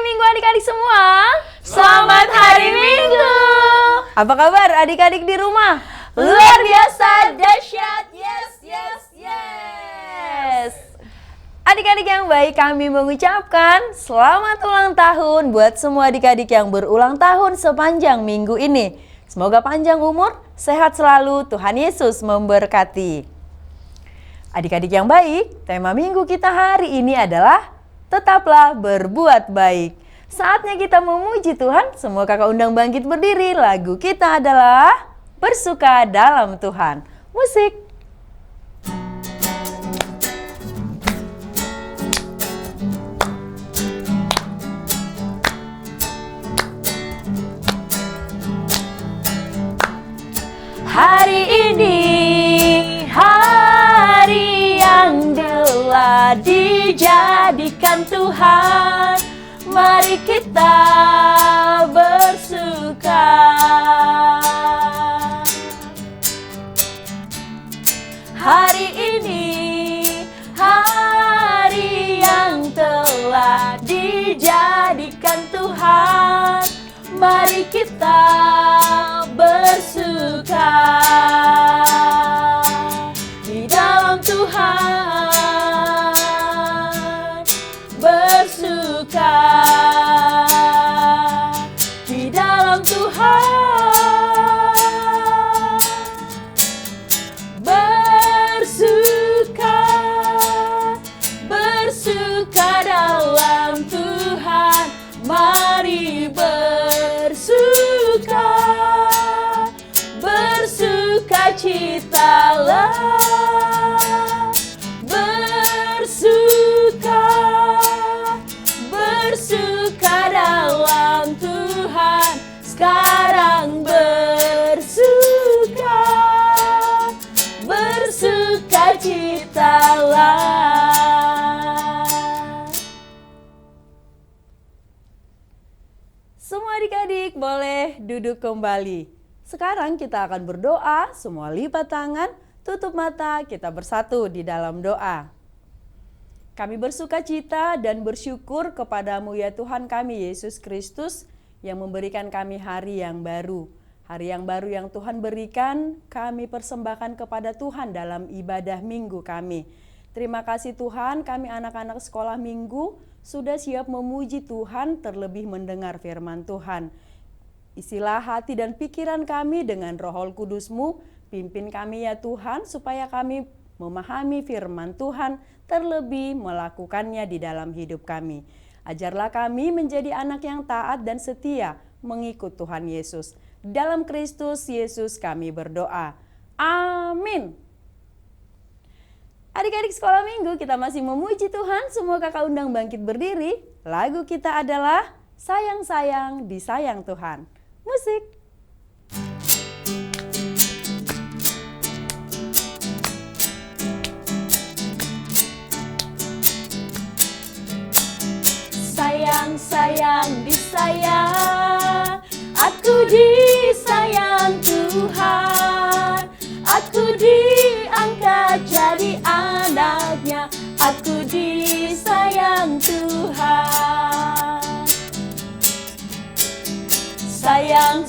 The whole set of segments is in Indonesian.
Minggu adik-adik semua. Selamat Hari Minggu. Apa kabar adik-adik di rumah? Luar biasa, dahsyat, yes. Adik-adik yang baik, kami mengucapkan selamat ulang tahun buat semua adik-adik yang berulang tahun sepanjang minggu ini. Semoga panjang umur, sehat selalu, Tuhan Yesus memberkati. Adik-adik yang baik, tema minggu kita hari ini adalah tetaplah berbuat baik. Saatnya kita memuji Tuhan, semua kakak undang bangkit berdiri. Lagu kita adalah Bersuka Dalam Tuhan. Musik. Hari ini hari yang telah dijadikan Tuhan, mari kita bersuka. Hari ini hari yang telah dijadikan Tuhan, mari kita bersuka di dalam Tuhan, bersuka di dalam Tuhan, bersuka dalam Tuhan, mari bersuka citalah, bersuka dalam Tuhan, sekarang bersuka citalah. Semua adik-adik boleh duduk kembali. Sekarang kita akan berdoa, semua lipat tangan, tutup mata, kita bersatu di dalam doa. Kami bersuka cita dan bersyukur kepadamu ya Tuhan kami Yesus Kristus yang memberikan kami hari yang baru. Hari yang baru yang Tuhan berikan, kami persembahkan kepada Tuhan dalam ibadah minggu kami. Terima kasih Tuhan, kami anak-anak sekolah minggu sudah siap memuji Tuhan, terlebih mendengar firman Tuhan. Isilah hati dan pikiran kami dengan Roh Kudus-Mu, pimpin kami ya Tuhan, supaya kami memahami firman Tuhan, terlebih melakukannya di dalam hidup kami. Ajarlah kami menjadi anak yang taat dan setia mengikut Tuhan Yesus. Dalam Kristus Yesus kami berdoa. Amin. Adik-adik sekolah minggu, kita masih memuji Tuhan. Semua kakak undang bangkit berdiri. Lagu kita adalah Sayang-sayang disayang Tuhan. Musik. Sayang disayang, aku disayang Tuhan, aku diangkat jadi anaknya, aku disayang Tuhan. Sayang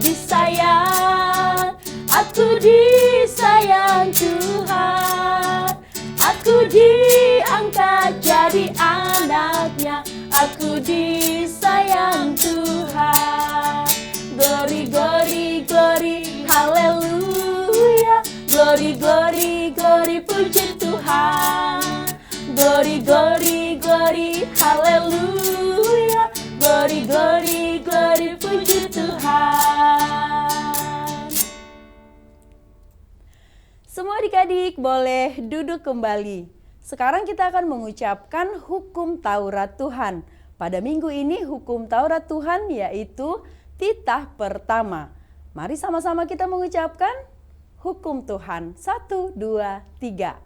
disayang, aku disayang Tuhan, aku diangkat jadi anaknya, aku disayang Tuhan. Glory, glory, glory, haleluya. Glory, glory, glory, puji Tuhan. Glory, glory, glory, haleluya. Glory, glory, glory, puji Tuhan. Semua adik-adik boleh duduk kembali. Sekarang kita akan mengucapkan hukum Taurat Tuhan. Pada minggu ini hukum Taurat Tuhan yaitu titah pertama. Mari sama-sama kita mengucapkan hukum Tuhan. 1, 2, 3.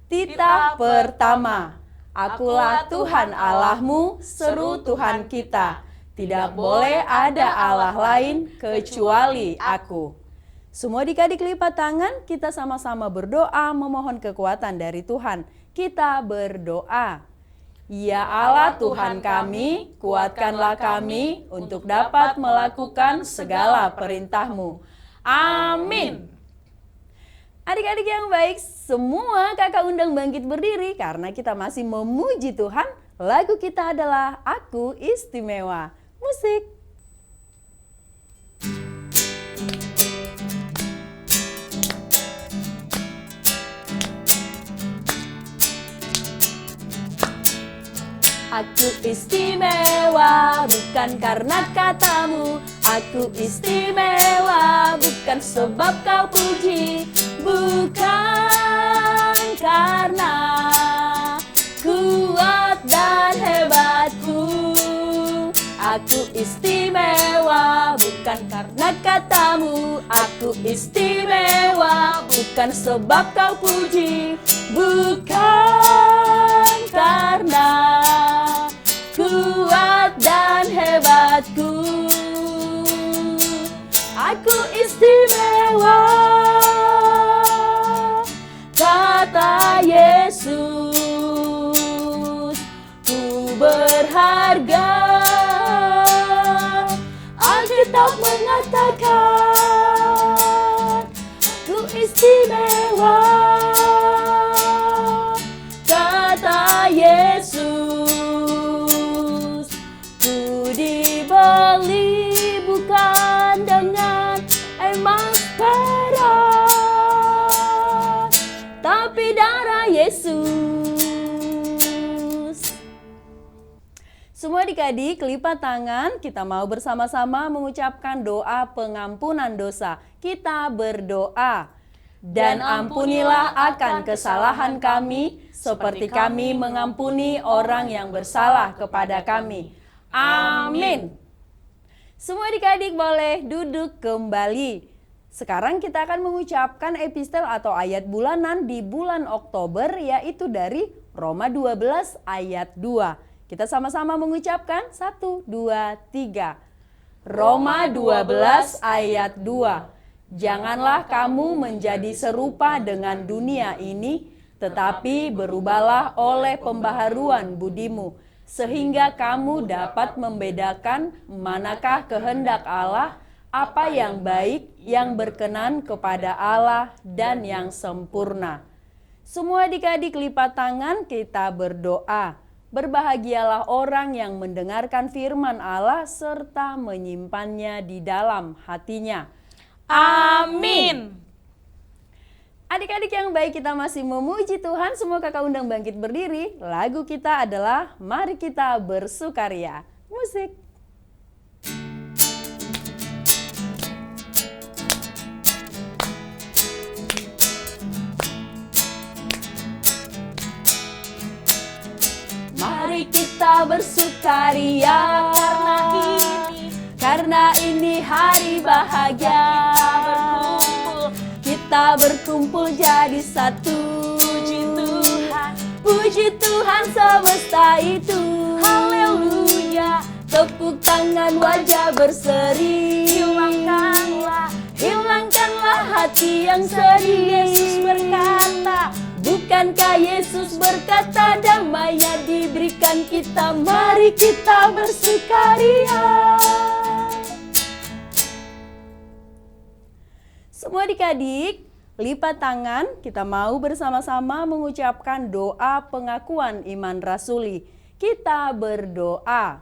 Titah pertama. Akulah Tuhan Allahmu, seru Tuhan kita. Tidak boleh ada Allah lain kecuali aku. Semua adik-adik lipat tangan, kita sama-sama berdoa memohon kekuatan dari Tuhan. Kita berdoa. Ya Allah Tuhan kami, kuatkanlah kami untuk dapat melakukan segala perintah-Mu. Amin. Adik-adik yang baik, semua kakak undang bangkit berdiri karena kita masih memuji Tuhan. Lagu kita adalah Aku Istimewa. Musik. Aku istimewa bukan karena katamu. Aku istimewa bukan sebab kau puji. Bukan karena kuat dan hebatku. Aku istimewa bukan karena katamu. Aku istimewa bukan sebab kau puji. Bukan karena kuat dan hebatku. Aku istimewa, kata Yesus. Ku berharga, Alkitab mengatakan. Ku istimewa, kata Yesus. Ku dibeli bukan dengan emas perak, tapi darah Yesus. Semua adik-adik lipat tangan, kita mau bersama-sama mengucapkan doa pengampunan dosa. Kita berdoa. Dan ampunilah akan kesalahan kami, seperti kami mengampuni orang yang bersalah kepada kami. Amin. Semua adik-adik boleh duduk kembali. Sekarang kita akan mengucapkan epistel atau ayat bulanan di bulan Oktober, yaitu dari Roma 12 ayat 2. Kita sama-sama mengucapkan 1, 2, 3. Roma 12 ayat 2. Janganlah kamu menjadi serupa dengan dunia ini, tetapi berubahlah oleh pembaharuan budimu, sehingga kamu dapat membedakan manakah kehendak Allah, apa yang baik, yang berkenan kepada Allah, dan yang sempurna. Semua adik-adik lipat tangan, kita berdoa. Berbahagialah orang yang mendengarkan firman Allah serta menyimpannya di dalam hatinya. Amin. Adik-adik yang baik, kita masih memuji Tuhan. Semua kakak undang bangkit berdiri. Lagu kita adalah Mari Kita Bersukaria. Musik. Mari kita bersukaria karena ini hari bahagia. Kita berkumpul jadi satu. Puji Tuhan semesta itu. Haleluya. Tepuk tangan, wajah berseri. Hilangkanlah hati yang sedih. Yesus berkata, bukankah Yesus berkata damainya diberikan kita. Mari kita bersukaria. Semua adik-adik, lipat tangan, kita mau bersama-sama mengucapkan doa pengakuan iman rasuli. Kita berdoa.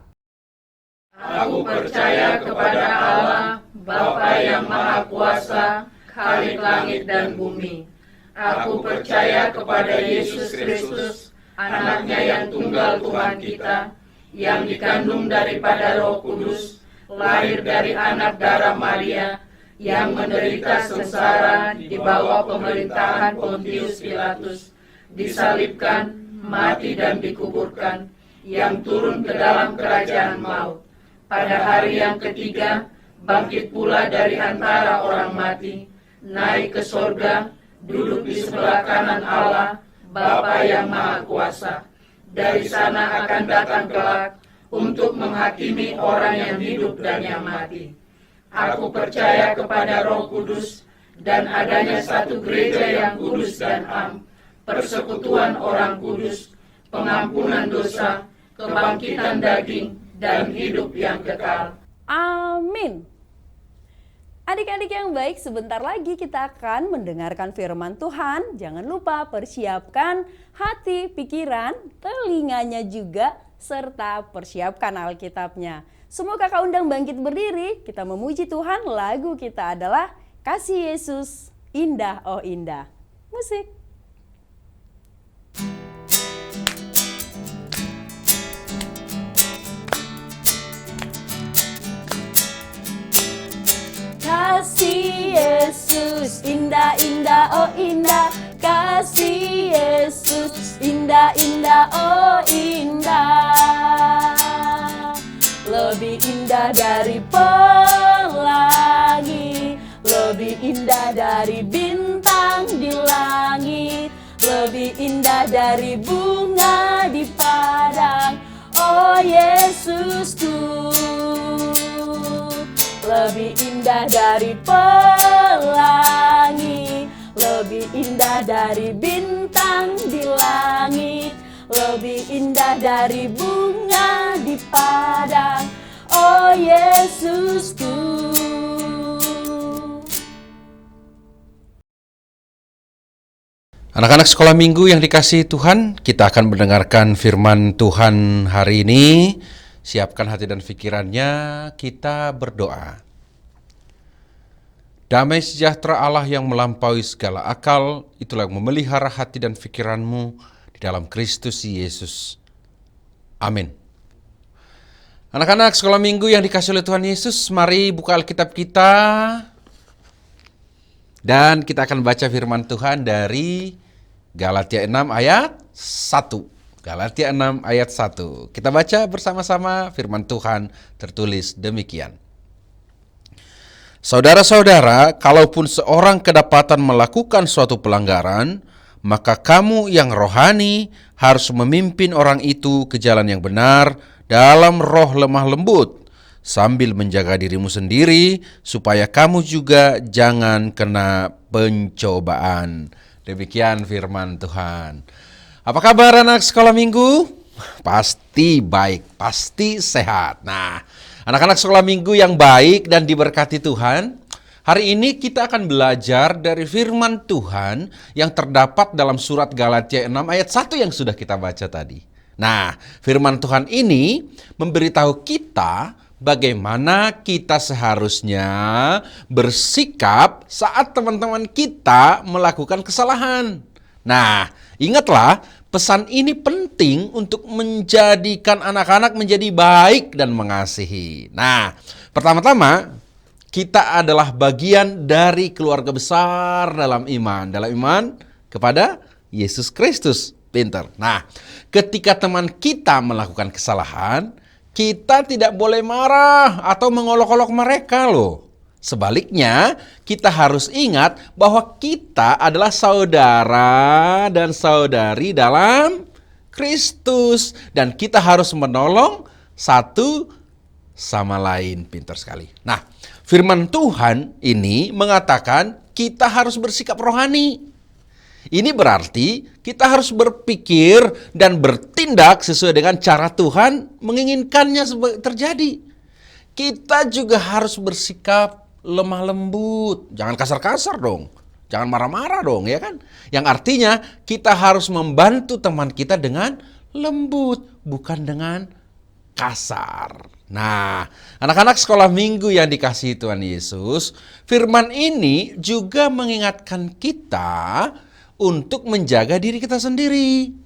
Aku percaya kepada Allah, Bapa yang Maha Kuasa, Khalik langit dan bumi. Aku percaya kepada Yesus Kristus, anaknya yang tunggal Tuhan kita, yang dikandung daripada Roh Kudus, lahir dari anak darah Maria, yang menderita sengsara di bawah pemerintahan Pontius Pilatus, disalibkan, mati dan dikuburkan, yang turun ke dalam kerajaan maut. Pada hari yang ketiga, bangkit pula dari antara orang mati, naik ke sorga, duduk di sebelah kanan Allah, Bapa yang Maha Kuasa. Dari sana akan datang kelak untuk menghakimi orang yang hidup dan yang mati. Aku percaya kepada Roh Kudus dan adanya satu gereja yang kudus dan am, persekutuan orang kudus, pengampunan dosa, kebangkitan daging, dan hidup yang kekal. Amin. Adik-adik yang baik, sebentar lagi kita akan mendengarkan firman Tuhan. Jangan lupa persiapkan hati, pikiran, telinganya juga, serta persiapkan Alkitabnya. Semua kakak undang bangkit berdiri, kita memuji Tuhan. Lagu kita adalah Kasih Yesus, Indah Oh Indah. Musik. Kasih Yesus indah indah oh indah, kasih Yesus indah indah oh indah, lebih indah dari pelangi, lebih indah dari bintang di langit, lebih indah dari bunga di padang. Oh Yesusku, lebih indah dari pelangi, lebih indah dari bintang di langit, lebih indah dari bunga di padang. Oh Yesusku. Anak-anak sekolah minggu yang dikasihi Tuhan, kita akan mendengarkan firman Tuhan hari ini. Siapkan hati dan pikirannya, kita berdoa. Damai sejahtera Allah yang melampaui segala akal, itulah yang memelihara hati dan pikiranmu di dalam Kristus Yesus. Amin. Anak-anak sekolah minggu yang dikasihi oleh Tuhan Yesus, mari buka Alkitab kita. Dan kita akan baca firman Tuhan dari Galatia 6 ayat 1. Galatia 6 ayat 1. Kita baca bersama-sama firman Tuhan tertulis demikian. Saudara-saudara, kalaupun seorang kedapatan melakukan suatu pelanggaran, maka kamu yang rohani harus memimpin orang itu ke jalan yang benar dalam roh lemah lembut, sambil menjaga dirimu sendiri, supaya kamu juga jangan kena pencobaan. Demikian firman Tuhan. Apa kabar anak sekolah minggu? Pasti baik, pasti sehat. Nah, anak-anak sekolah minggu yang baik dan diberkati Tuhan, hari ini kita akan belajar dari firman Tuhan yang terdapat dalam surat Galatia 6 ayat 1 yang sudah kita baca tadi. Nah, firman Tuhan ini memberitahu kita bagaimana kita seharusnya bersikap saat teman-teman kita melakukan kesalahan. Nah, ingatlah, pesan ini penting untuk menjadikan anak-anak menjadi baik dan mengasihi. Nah, pertama-tama, kita adalah bagian dari keluarga besar dalam iman. Dalam iman kepada Yesus Kristus. Pinter. Nah, ketika teman kita melakukan kesalahan, kita tidak boleh marah atau mengolok-olok mereka loh. Sebaliknya, kita harus ingat bahwa kita adalah saudara dan saudari dalam Kristus. Dan kita harus menolong satu sama lain. Pintar sekali. Nah, firman Tuhan ini mengatakan kita harus bersikap rohani. Ini berarti kita harus berpikir dan bertindak sesuai dengan cara Tuhan menginginkannya terjadi. Kita juga harus bersikap lemah lembut, jangan kasar-kasar dong, jangan marah-marah dong, ya kan? Yang artinya kita harus membantu teman kita dengan lembut, bukan dengan kasar. Nah, anak-anak sekolah minggu yang dikasihi Tuhan Yesus, firman ini juga mengingatkan kita untuk menjaga diri kita sendiri.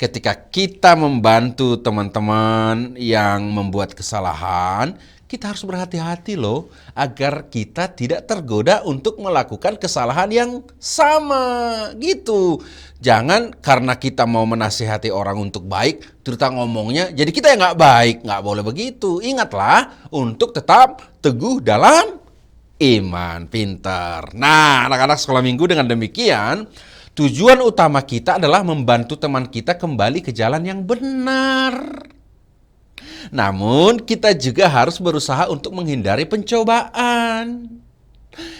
Ketika kita membantu teman-teman yang membuat kesalahan, kita harus berhati-hati loh, agar kita tidak tergoda untuk melakukan kesalahan yang sama gitu. Jangan karena kita mau menasihati orang untuk baik, terus ngomongnya jadi kita yang nggak baik. Nggak boleh begitu. Ingatlah untuk tetap teguh dalam iman. Pintar. Nah, anak-anak sekolah minggu, dengan demikian tujuan utama kita adalah membantu teman kita kembali ke jalan yang benar. Namun kita juga harus berusaha untuk menghindari pencobaan.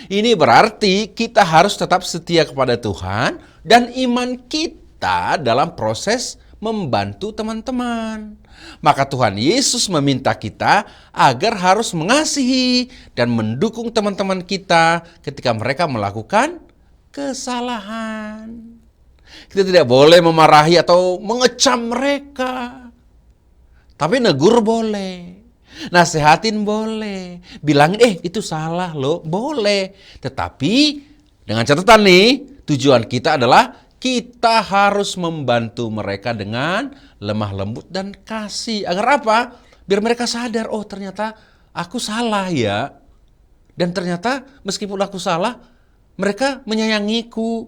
Ini berarti kita harus tetap setia kepada Tuhan dan iman kita dalam proses membantu teman-teman. Maka Tuhan Yesus meminta kita agar harus mengasihi dan mendukung teman-teman kita ketika mereka melakukan kesalahan. Kita tidak boleh memarahi atau mengecam mereka. Tapi negur boleh. Nasehatin boleh. Bilangin, itu salah loh, boleh. Tetapi dengan catatan nih, tujuan kita adalah kita harus membantu mereka dengan lemah lembut dan kasih. Agar apa? Biar mereka sadar, oh ternyata aku salah ya. Dan ternyata meskipun aku salah, mereka menyayangiku.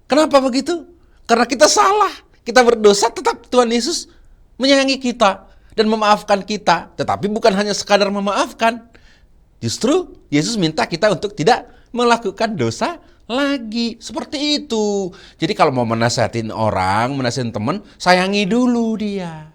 Kenapa begitu? Karena kita salah, kita berdosa, tetap Tuhan Yesus menyayangi kita dan memaafkan kita. Tetapi bukan hanya sekadar memaafkan. Justru Yesus minta kita untuk tidak melakukan dosa lagi. Seperti itu. Jadi kalau mau menasihatin orang, menasihatin teman, sayangi dulu dia.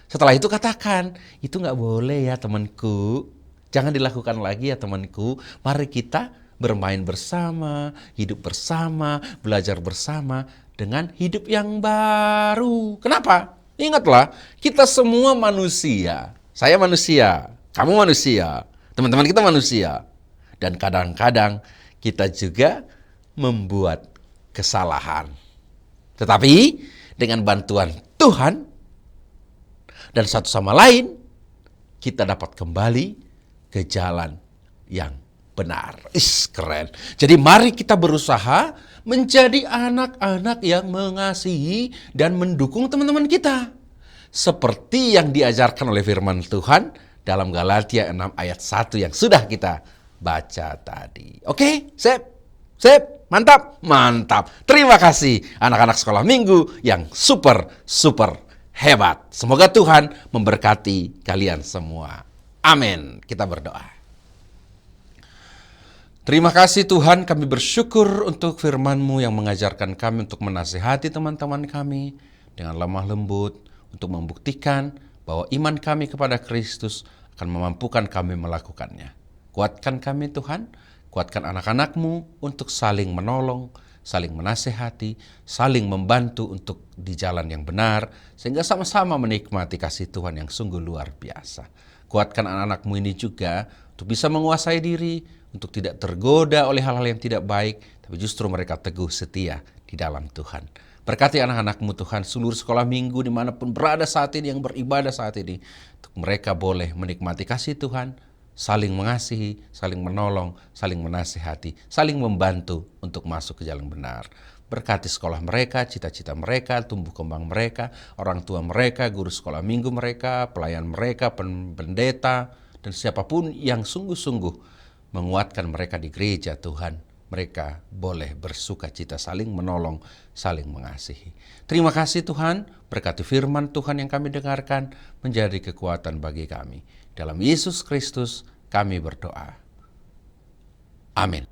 Setelah itu katakan, itu gak boleh ya temanku. Jangan dilakukan lagi ya temanku. Mari kita bermain bersama, hidup bersama, belajar bersama dengan hidup yang baru. Kenapa? Ingatlah, kita semua manusia. Saya manusia, kamu manusia, teman-teman kita manusia. Dan kadang-kadang kita juga membuat kesalahan. Tetapi dengan bantuan Tuhan dan satu sama lain, kita dapat kembali ke jalan yang benar. Keren. Jadi mari kita berusaha menjadi anak-anak yang mengasihi dan mendukung teman-teman kita. Seperti yang diajarkan oleh firman Tuhan dalam Galatia 6 ayat 1 yang sudah kita baca tadi. Oke, sip, mantap. Terima kasih anak-anak sekolah minggu yang super hebat. Semoga Tuhan memberkati kalian semua. Amin. Kita berdoa. Terima kasih Tuhan, kami bersyukur untuk firman-Mu yang mengajarkan kami untuk menasihati teman-teman kami dengan lemah lembut, untuk membuktikan bahwa iman kami kepada Kristus akan memampukan kami melakukannya. Kuatkan kami Tuhan, kuatkan anak-anak-Mu untuk saling menolong, saling menasehati, saling membantu untuk di jalan yang benar, sehingga sama-sama menikmati kasih Tuhan yang sungguh luar biasa. Kuatkan anak-anak-Mu ini juga untuk bisa menguasai diri, untuk tidak tergoda oleh hal-hal yang tidak baik, tapi justru mereka teguh setia di dalam Tuhan. Berkati anak-anak-Mu Tuhan, seluruh sekolah minggu dimanapun berada saat ini, yang beribadah saat ini, untuk mereka boleh menikmati kasih Tuhan, saling mengasihi, saling menolong, saling menasihati, saling membantu untuk masuk ke jalan benar. Berkati sekolah mereka, cita-cita mereka, tumbuh kembang mereka, orang tua mereka, guru sekolah minggu mereka, pelayan mereka, pendeta, dan siapapun yang sungguh-sungguh menguatkan mereka di gereja Tuhan. Mereka boleh bersuka cita, saling menolong, saling mengasihi. Terima kasih Tuhan, berkati firman Tuhan yang kami dengarkan menjadi kekuatan bagi kami. Dalam Yesus Kristus kami berdoa. Amin.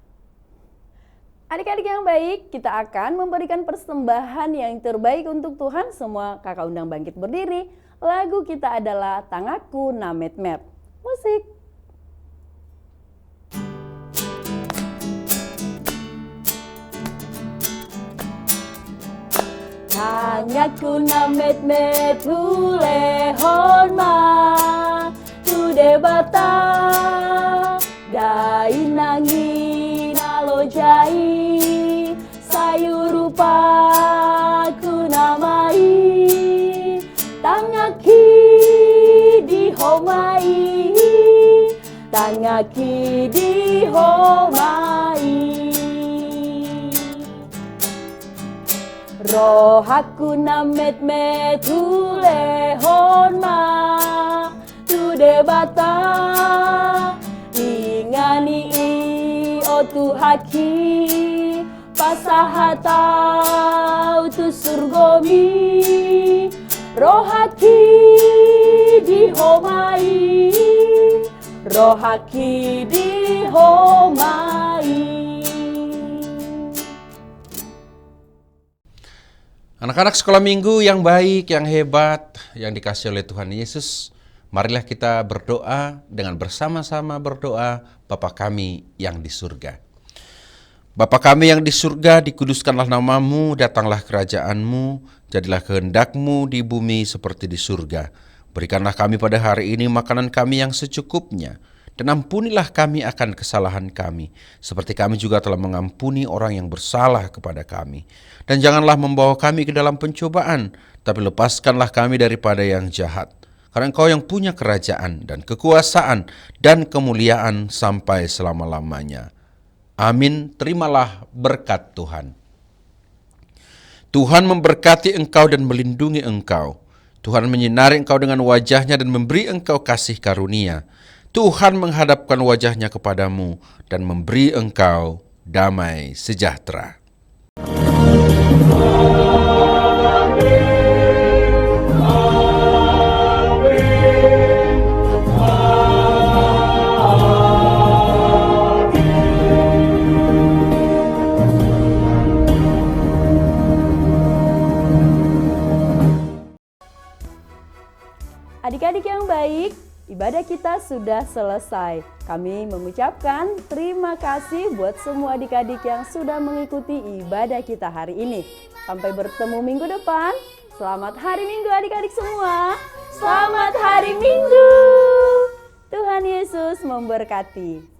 Adik-adik yang baik, kita akan memberikan persembahan yang terbaik untuk Tuhan. Semua kakak undang bangkit berdiri. Lagu kita adalah Tangaku Namet-met. Musik. Tangaku namet-met hulehon ma tu debata dai nangi nalo jai sayu rupa ku namai tangaki di homai tangaki di homai rohaku namet-met hulehon ma tu debata ingani i otu haki pasahatau tu surgomi rohaki di homai rohaki di homai. Anak-anak sekolah minggu yang baik, yang hebat, yang dikasihi oleh Tuhan Yesus, marilah kita berdoa dengan bersama-sama berdoa Bapa kami yang di surga. Bapa kami yang di surga, dikuduskanlah namamu, datanglah kerajaanmu, jadilah kehendakmu di bumi seperti di surga. Berikanlah kami pada hari ini makanan kami yang secukupnya, dan ampunilah kami akan kesalahan kami, seperti kami juga telah mengampuni orang yang bersalah kepada kami. Dan janganlah membawa kami ke dalam pencobaan, tapi lepaskanlah kami daripada yang jahat. Karena Engkau yang punya kerajaan dan kekuasaan dan kemuliaan sampai selama-lamanya. Amin. Terimalah berkat Tuhan. Tuhan memberkati engkau dan melindungi engkau. Tuhan menyinari engkau dengan wajah-Nya dan memberi engkau kasih karunia. Tuhan menghadapkan wajah-Nya kepadamu dan memberi engkau damai sejahtera. Adik-adik yang baik, ibadah kita sudah selesai. Kami mengucapkan terima kasih buat semua adik-adik yang sudah mengikuti ibadah kita hari ini. Sampai bertemu minggu depan. Selamat hari Minggu adik-adik semua. Selamat hari Minggu. Tuhan Yesus memberkati.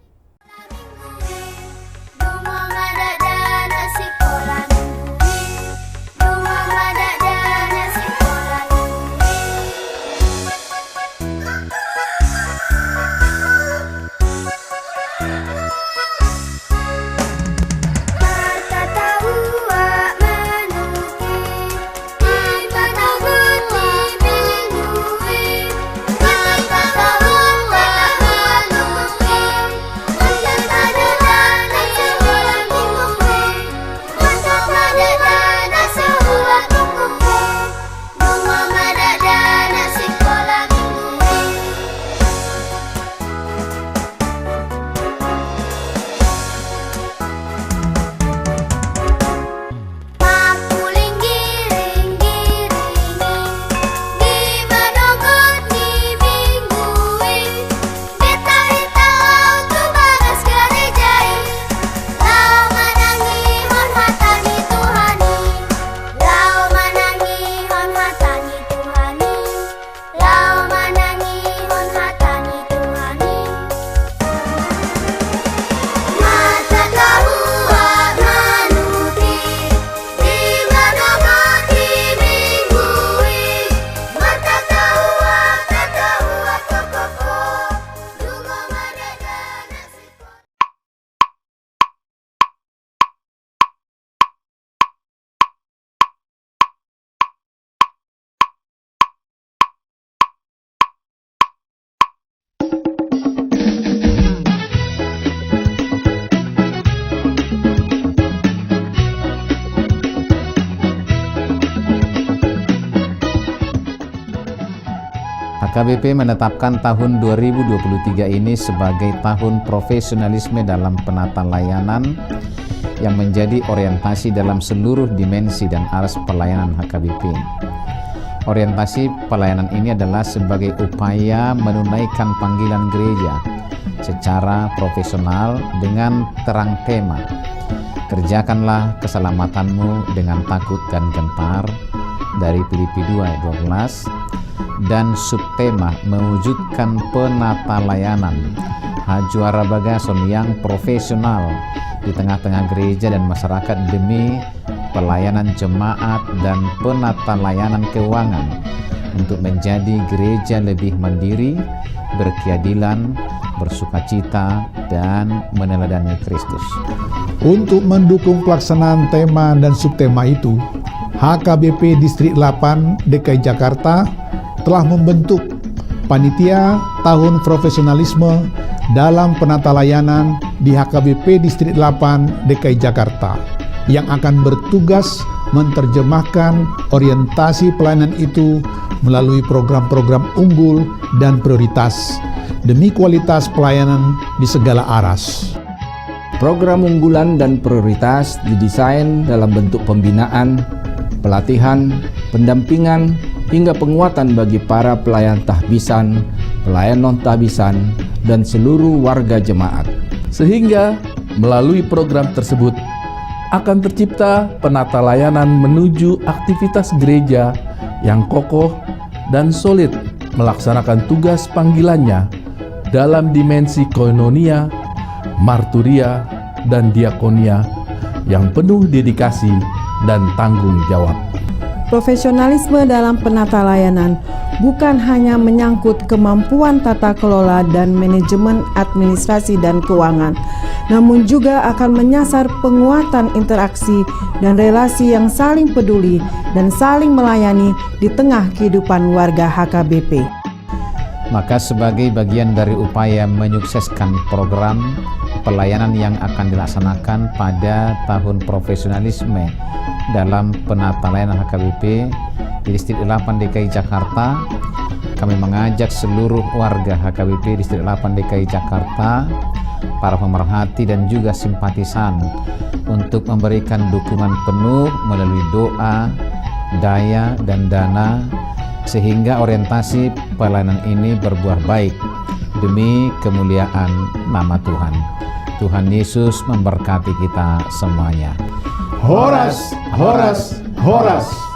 HKBP menetapkan tahun 2023 ini sebagai tahun profesionalisme dalam penata layanan yang menjadi orientasi dalam seluruh dimensi dan aras pelayanan HKBP. Orientasi pelayanan ini adalah sebagai upaya menunaikan panggilan gereja secara profesional dengan terang tema. Kerjakanlah keselamatanmu dengan takut dan gentar dari Filipi 2 ayat 12. Dan subtema mewujudkan penata layanan Hajuara Bagason yang profesional di tengah-tengah gereja dan masyarakat demi pelayanan jemaat dan penata layanan keuangan untuk menjadi gereja lebih mandiri, berkeadilan, bersukacita, dan meneladani Kristus. Untuk mendukung pelaksanaan tema dan subtema itu, HKBP Distrik 8 DKI Jakarta telah membentuk Panitia Tahun Profesionalisme dalam Penata Layanan di HKBP Distrik 8 DKI Jakarta yang akan bertugas menerjemahkan orientasi pelayanan itu melalui program-program unggul dan prioritas demi kualitas pelayanan di segala aras. Program unggulan dan prioritas didesain dalam bentuk pembinaan, pelatihan, pendampingan, hingga penguatan bagi para pelayan tahbisan, pelayan non-tahbisan, dan seluruh warga jemaat. Sehingga melalui program tersebut akan tercipta penata layanan menuju aktivitas gereja yang kokoh dan solid melaksanakan tugas panggilannya dalam dimensi koinonia, marturia, dan diakonia yang penuh dedikasi dan tanggung jawab. Profesionalisme dalam penata layanan bukan hanya menyangkut kemampuan tata kelola dan manajemen administrasi dan keuangan, namun juga akan menyasar penguatan interaksi dan relasi yang saling peduli dan saling melayani di tengah kehidupan warga HKBP. Maka sebagai bagian dari upaya menyukseskan program pelayanan yang akan dilaksanakan pada tahun profesionalisme dalam penata layanan HKBP di Distrik 8 DKI Jakarta, kami mengajak seluruh warga HKBP Distrik 8 DKI Jakarta, para pemerhati dan juga simpatisan untuk memberikan dukungan penuh melalui doa, daya, dan dana sehingga orientasi pelayanan ini berbuah baik demi kemuliaan nama Tuhan. Tuhan Yesus memberkati kita semuanya. Horas, horas, horas.